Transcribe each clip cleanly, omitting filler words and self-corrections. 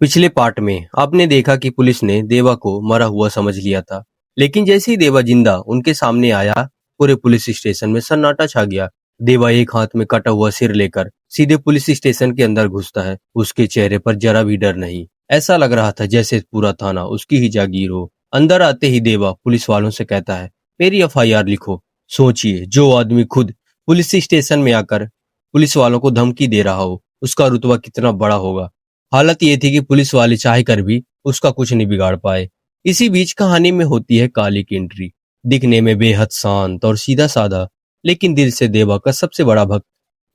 पिछले पार्ट में आपने देखा कि पुलिस ने देवा को मरा हुआ समझ लिया था, लेकिन जैसे ही देवा जिंदा उनके सामने आया, पूरे पुलिस स्टेशन में सन्नाटा छा गया। देवा एक हाथ में कटा हुआ सिर लेकर सीधे पुलिस स्टेशन के अंदर घुसता है। उसके चेहरे पर जरा भी डर नहीं, ऐसा लग रहा था जैसे पूरा थाना उसकी ही जागीर हो। अंदर आते ही देवा पुलिस वालों से कहता है, मेरी एफआईआर लिखो। सोचिए, जो आदमी खुद पुलिस स्टेशन में आकर पुलिस वालों को धमकी दे रहा हो, उसका रुतबा कितना बड़ा होगा। हालत ये थी कि पुलिस वाले चाह कर भी उसका कुछ नहीं बिगाड़ पाए। इसी बीच कहानी में होती है काली की एंट्री। दिखने में बेहद शांत और सीधा साधा, लेकिन दिल से देवा का सबसे बड़ा भक्त।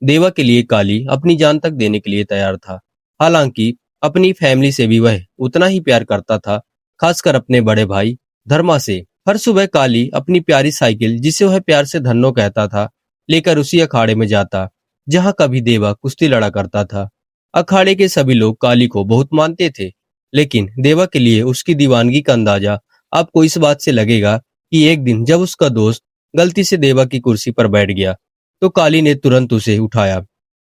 देवा के लिए काली अपनी जान तक देने के लिए तैयार था। हालांकि अपनी फैमिली से भी वह उतना ही प्यार करता था, खासकर अपने बड़े भाई धर्मा से। हर सुबह काली अपनी प्यारी साइकिल, जिसे वह प्यार से धन्नो कहता था, लेकर उसी अखाड़े में जाता जहां कभी देवा कुश्ती लड़ा करता था। अखाड़े के सभी लोग काली को बहुत मानते थे, लेकिन देवा के लिए उसकी दीवानगी का अंदाजा आपको इस बात से लगेगा कि एक दिन जब उसका दोस्त गलती से देवा की कुर्सी पर बैठ गया, तो काली ने तुरंत उसे उठाया,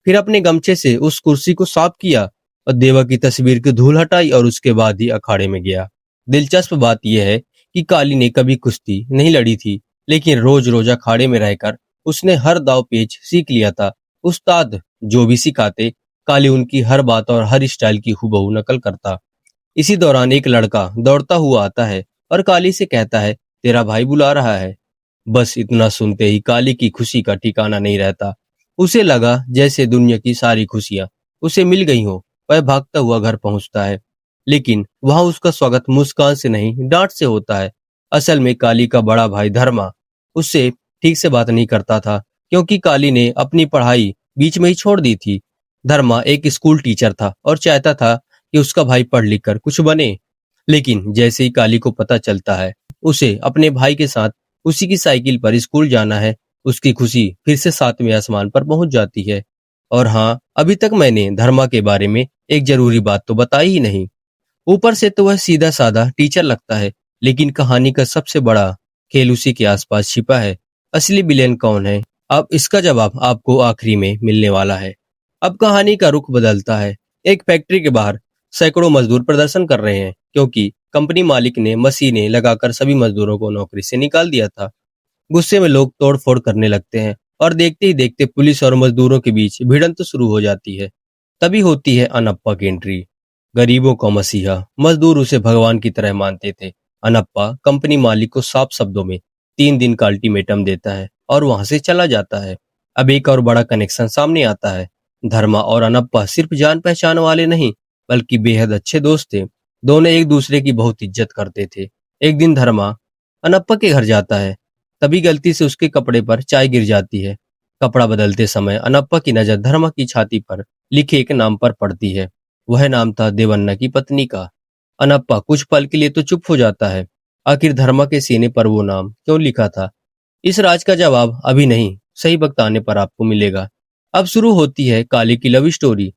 फिर अपने गमछे से उस कुर्सी को साफ किया और देवा की तस्वीर की धूल हटाई और उसके बाद ही अखाड़े में गया। दिलचस्प बात यह है कि काली ने कभी कुश्ती नहीं लड़ी थी, लेकिन रोज रोज अखाड़े में रहकर उसने हर दाव पेच सीख लिया था। उस्ताद जो भी सिखाते, काली उनकी हर बात और हर स्टाइल की हूबहू नकल करता। इसी दौरान एक लड़का दौड़ता हुआ आता है और काली से कहता है, तेरा भाई बुला रहा है। बस इतना सुनते ही काली की खुशी का ठिकाना नहीं रहता। उसे लगा जैसे दुनिया की सारी खुशियां उसे मिल गई हो। वह भागता हुआ घर पहुंचता है, लेकिन वहां उसका स्वागत मुस्कान से नहीं, डांट से होता है। असल में काली का बड़ा भाई धर्मा उससे ठीक से बात नहीं करता था, क्योंकि काली ने अपनी पढ़ाई बीच में ही छोड़ दी थी। धर्मा एक स्कूल टीचर था और चाहता था कि उसका भाई पढ़ लिख कर कुछ बने। लेकिन जैसे ही काली को पता चलता है उसे अपने भाई के साथ उसी की साइकिल पर स्कूल जाना है, उसकी खुशी फिर से सातवें आसमान पर पहुंच जाती है। और हाँ, अभी तक मैंने धर्मा के बारे में एक जरूरी बात तो बताई ही नहीं। ऊपर से तो वह सीधा साधा टीचर लगता है, लेकिन कहानी का सबसे बड़ा खेल उसी के आसपास छिपा है। असली विलेन कौन है, अब इसका जवाब आपको आखिरी में मिलने वाला है। अब कहानी का रुख बदलता है। एक फैक्ट्री के बाहर सैकड़ों मजदूर प्रदर्शन कर रहे हैं, क्योंकि कंपनी मालिक ने मशीनें लगाकर सभी मजदूरों को नौकरी से निकाल दिया था। गुस्से में लोग तोड़फोड़ करने लगते हैं और देखते ही देखते पुलिस और मजदूरों के बीच भिड़ंत शुरू हो जाती है। तभी होती है अनप्पा की एंट्री। गरीबों का मसीहा, मजदूर उसे भगवान की तरह मानते थे। अनप्पा कंपनी मालिक को साफ शब्दों में 3 दिन का अल्टीमेटम देता है और वहां से चला जाता है। अब एक और बड़ा कनेक्शन सामने आता है। धर्मा और अनप्पा सिर्फ जान पहचान वाले नहीं, बल्कि बेहद अच्छे दोस्त थे। दोनों एक दूसरे की बहुत इज्जत करते थे। एक दिन धर्मा अनप्पा के घर जाता है, तभी गलती से उसके कपड़े पर चाय गिर जाती है। कपड़ा बदलते समय अनप्पा की नजर धर्मा की छाती पर लिखे एक नाम पर पड़ती है। वह नाम था देवन्ना की पत्नी का। अनप्पा कुछ पल के लिए तो चुप हो जाता है। आखिर धर्मा के सीने पर वो नाम क्यों लिखा था? इस राज का जवाब अभी नहीं, सही वक्त आने पर आपको मिलेगा। अब शुरू होती है काली की लव स्टोरी।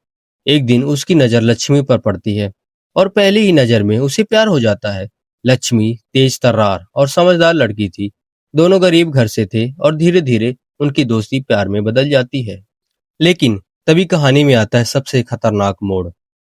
एक दिन उसकी नजर लक्ष्मी पर पड़ती है और पहली ही नजर में उसे प्यार हो जाता है। लक्ष्मी तेज तर्रार और समझदार लड़की थी। दोनों गरीब घर से थे और धीरे धीरे उनकी दोस्ती प्यार में बदल जाती है। लेकिन तभी कहानी में आता है सबसे खतरनाक मोड़।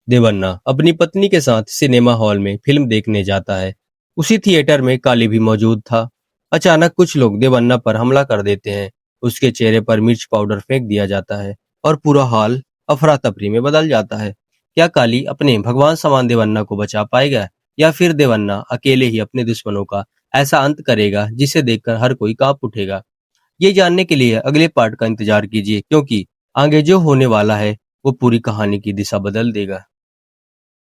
देवन्ना अपनी पत्नी के साथ सिनेमा हॉल में फिल्म देखने जाता है। उसी थिएटर में काली भी मौजूद था। अचानक कुछ लोग देवन्ना पर हमला कर देते हैं। उसके चेहरे पर मिर्च पाउडर फेंक दिया जाता है और पूरा हॉल अफरा तफरी में बदल जाता है। क्या काली अपने भगवान समान देवन्ना को बचा पाएगा, या फिर देवन्ना अकेले ही अपने दुश्मनों का ऐसा अंत करेगा जिसे देखकर हर कोई कांप उठेगा? ये जानने के लिए अगले पार्ट का इंतजार कीजिए, क्योंकि आगे जो होने वाला है वो पूरी कहानी की दिशा बदल देगा।